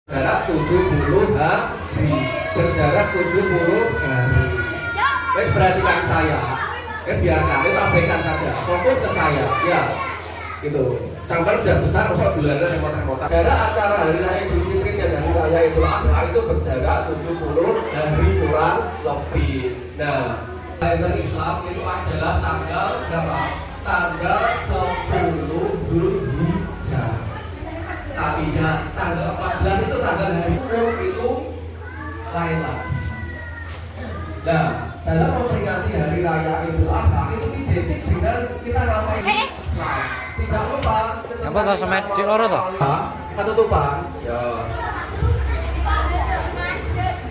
Jarak 70 hari. Berjarak 70 hari. Wes perhatikan saya. Biarkan, itu abaikan saja. Fokus ke saya. Ya. Gitu. Sampai sudah besar, usah dilanda remote-remote. Jarak antara hari raya Idul Fitri dan hari raya Idul Adha itu berjarak 70 hari kurang lebih. Nah, kalender Islam itu adalah tanggal berapa? Tanggal 10 Dzulhijjah. Tapi ya, tanggal 14 itu tanggal hari itu lain lagi. Nah, dalam memperingati hari raya Idul Adha itu identik dengan kita ngapain? Tidak lupa. Apa tau semet cik loro toh? Ketutupan. Ya.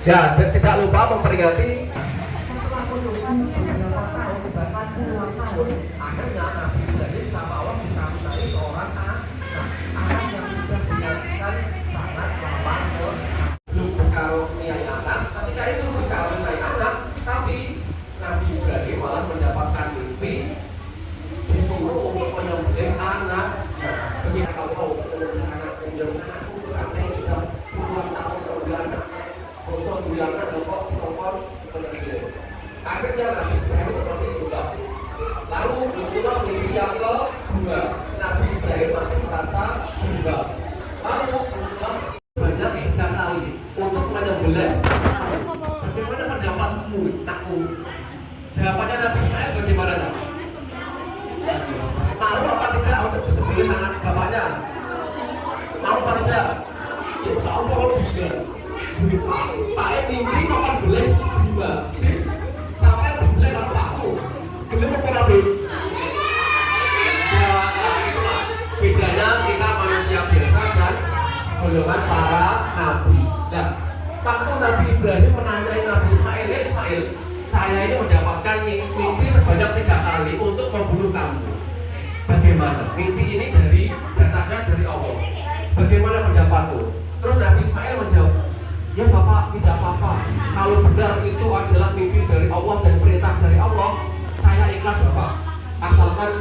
Ya, tidak lupa memperingati setelah ketutupan beberapa tahun, bahkan puluhan tahun, akhirnya Nabi Ibrahim sama Allah dikaruniai seorang anak yang sudah dilakukan sangat lama. Belum dikaruniai anak, ketika itu dikaruniai anak, tapi Nabi Ibrahim malah mendapatkan mimpi disuruh untuk menyembelih anak. Ketika kau menyembelih anak, kemudian anakku yang sudah puluhan tahun kemudian anak bosok bulangan kok telepon menyembelih. Akhirnya Nabi Ibrahim masih berubah. Lalu muncullah mimpi yang kedua. Nabi Ibrahim masih merasa berubah. Lalu muncullah banyak 3 kali untuk menyembelih. Bagaimana pendapatmu, nakku? Jawabannya Nabi Ismail bagaimana jawab? Mau apa tidak untuk disembelih anak bapaknya? Mau apa tidak? Ya insya Allah kalau tidak. Pak mimpi kapan boleh dua? Sampai boleh kalau aku boleh apa nabi? Ya itulah bedanya kita manusia biasa dan golongan para nabi. Nah, waktu Nabi Ibrahim menanyai Nabi Ismail, ya Ismail, saya ini mendapatkan mimpi sebanyak 3 kali untuk membunuh kamu. Bagaimana? Mimpi ini datangnya dari Allah. Bagaimana pendapatmu? Terus Nabi Ismail menjawab, ya Bapak tidak apa-apa. Kalau benar itu adalah mimpi dari Allah dan perintah dari Allah, saya ikhlas Bapak. Asalkan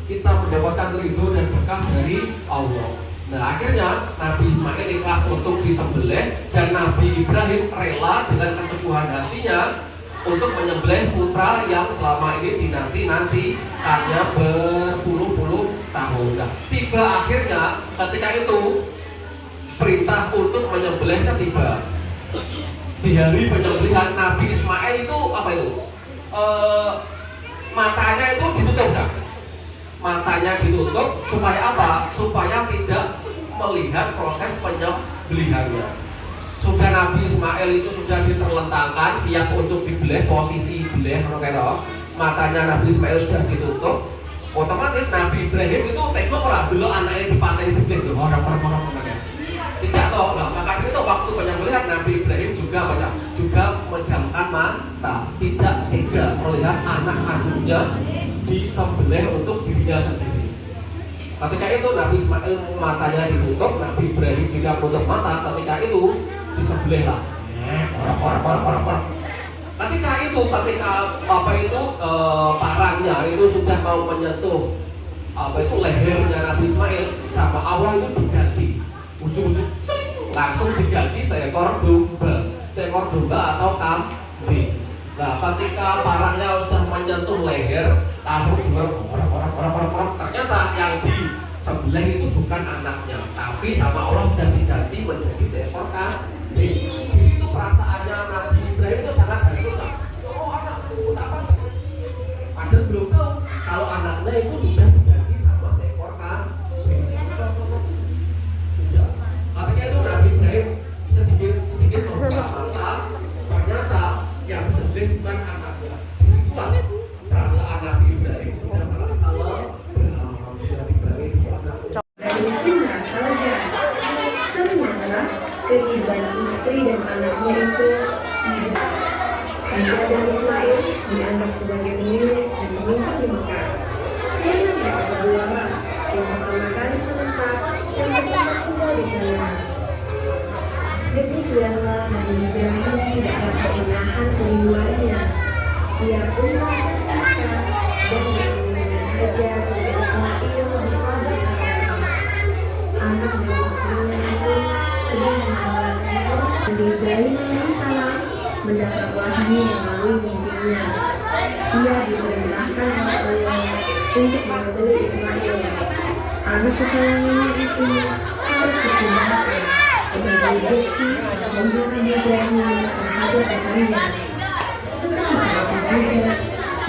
kita mendapatkan ridho dan berkah dari Allah. Nah akhirnya Nabi Ismail ikhlas untuk disembelih dan Nabi Ibrahim rela dengan keteguhan hatinya untuk menyembelih putra yang selama ini dinanti-nanti karena berpuluh-puluh tahun. Nah, tiba akhirnya ketika itu perintah untuk menyembelihnya tiba. Di hari penyembelihan Nabi Ismail itu apa itu? Matanya itu ditutup kan? Matanya ditutup supaya apa? Supaya tidak melihat proses penyembelihannya. Sudah Nabi Ismail itu sudah diterlentangkan, siap untuk dibelih, posisi belih, matanya Nabi Ismail sudah ditutup. Otomatis Nabi Ibrahim itu tengok lah dulu anaknya dipatahin dibelih tuh orang-orang tidak tahu lah. Maka itu waktu penyembelihan Nabi Ibrahim juga menjamkan mata, tidak melihat anak kandungnya disembelih untuk dirinya sendiri. Ketika itu Nabi Ismail matanya ditutup, Nabi Ibrahim juga menutup mata. Ketika itu disembelih lah. Ketika parangnya itu sudah mau menyentuh lehernya Nabi Ismail, sama Allah itu diganti. Ujung-ujung langsung diganti seekor domba atau kambing. Nah, ketika parangnya sudah menyentuh leher, langsung orang. Ternyata yang disembelih itu bukan anaknya, tapi sama Allah sudah diganti menjadi seekor kambing. Di situ perasaannya Nabi Ibrahim itu sangat hancur. Oh anakku, apa? Padahal belum tahu kalau anaknya itu sudah diganti sama seekor kambing. Sudah. Ketika itu Nabi Ibrahim sedikit membuka mata, ternyata yang disembelih bukan anaknya. Disitulah perasaan Nabi Ibrahim sudah merasa lega. Dan istri merasa lega. Ternyata kehidupan istri dan anaknya itu tidak. Hajar dan Ismail dianggap sebagai pemilik dan pemimpin di Mekah. Karena mereka berdua yang pertama kali menetap dan pertama tinggal di sana. Demikianlah Nabi Ibrahim tidak dapat menahan kerinduannya. Ia pun berkata dan menginginkan Hajar dan Ismail di padang. Anak dan istrinya itu sedang mengalami Ibrahim alaihissalam mendapat wahyu melalui mimpinya. Dia diperintahkan oleh Allah untuk mengambil Ismail, anak kesayangannya itu, harus dipindahkan sebagai bukti hubungan Ibrahim terhadap rekannya. Setelah itu juga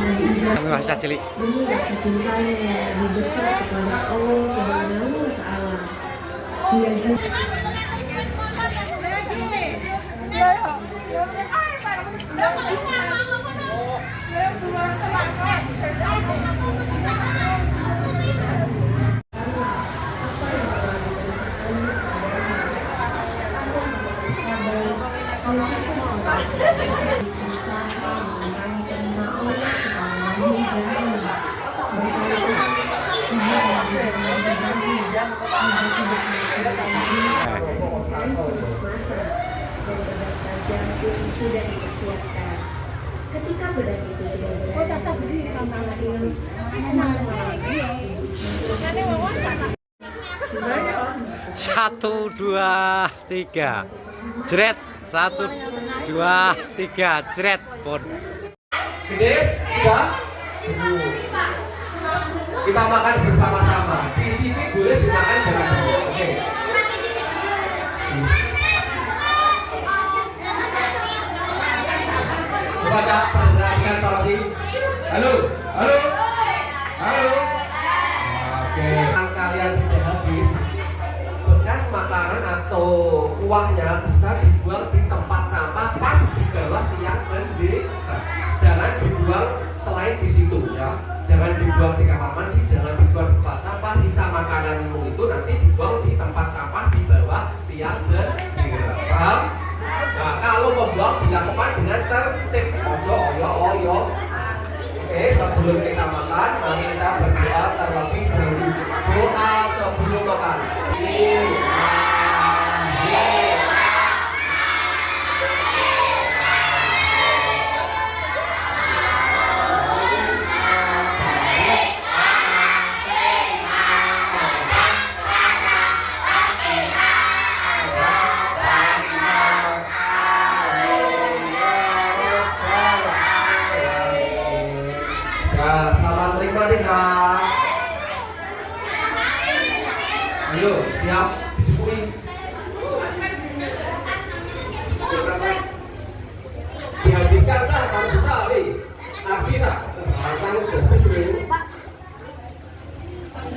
Nabi Ibrahim Masih cilik. mengulas cintanya yang lebih besar kepada Allah Subhanahu wa Ta'ala. Dia juga sudah dipersiapkan. Ketika berat itu sudah berada di Ismail, Satu, dua, tiga, jret. 1, 2, 3, jret. Pun. Gedes, sudah? Kita makan bersama-sama. Dicicip boleh, dimakan jangan dulu. Oke. Baca perhatikan para si. Halo, halo, halo. Oke. Kalian sudah habis. Bekas makanan atau kuahnya bisa dibuang di tempat sampah pas di bawah tiang bendera. Jangan dibuang selain di situ ya. Jangan dibuang di kamar mandi, jangan dibuang di tempat sampah. Sisa makananmu itu nanti dibuang di tempat sampah di bawah tiang bendera. Paham? Nah, kalau membuang dilakukan dengan tertib. Ojo, oyo. Oke, sebelum kita makan, mari kita berdoa terlebih dahulu. Doa sebelum makan. Selamat menikmati, Kak. Ayo, siap, dicukupi. Dihabiskan, Kak, kalau bisa, Wi. Habis, Kak. Hartan udah habis, Wi.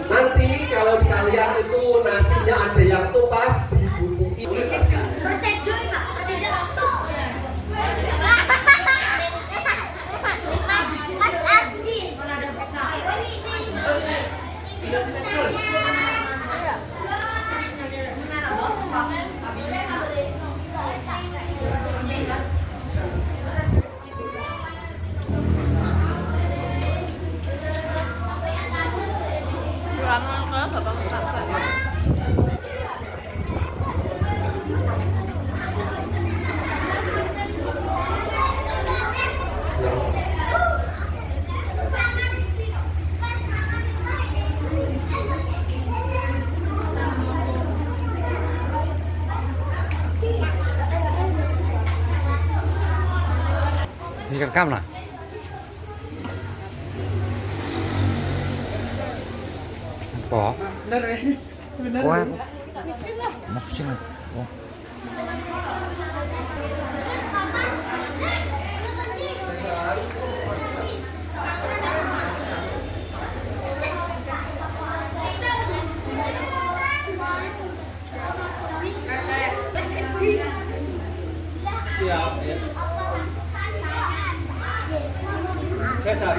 Nanti kalau kalian itu nasinya ada yang tumpah, dicukupi. Boleh, Kak? Direkam lah. Apa? Bener ya? Bener. Wah, maksing. Oh. Siap, ya. Cesar.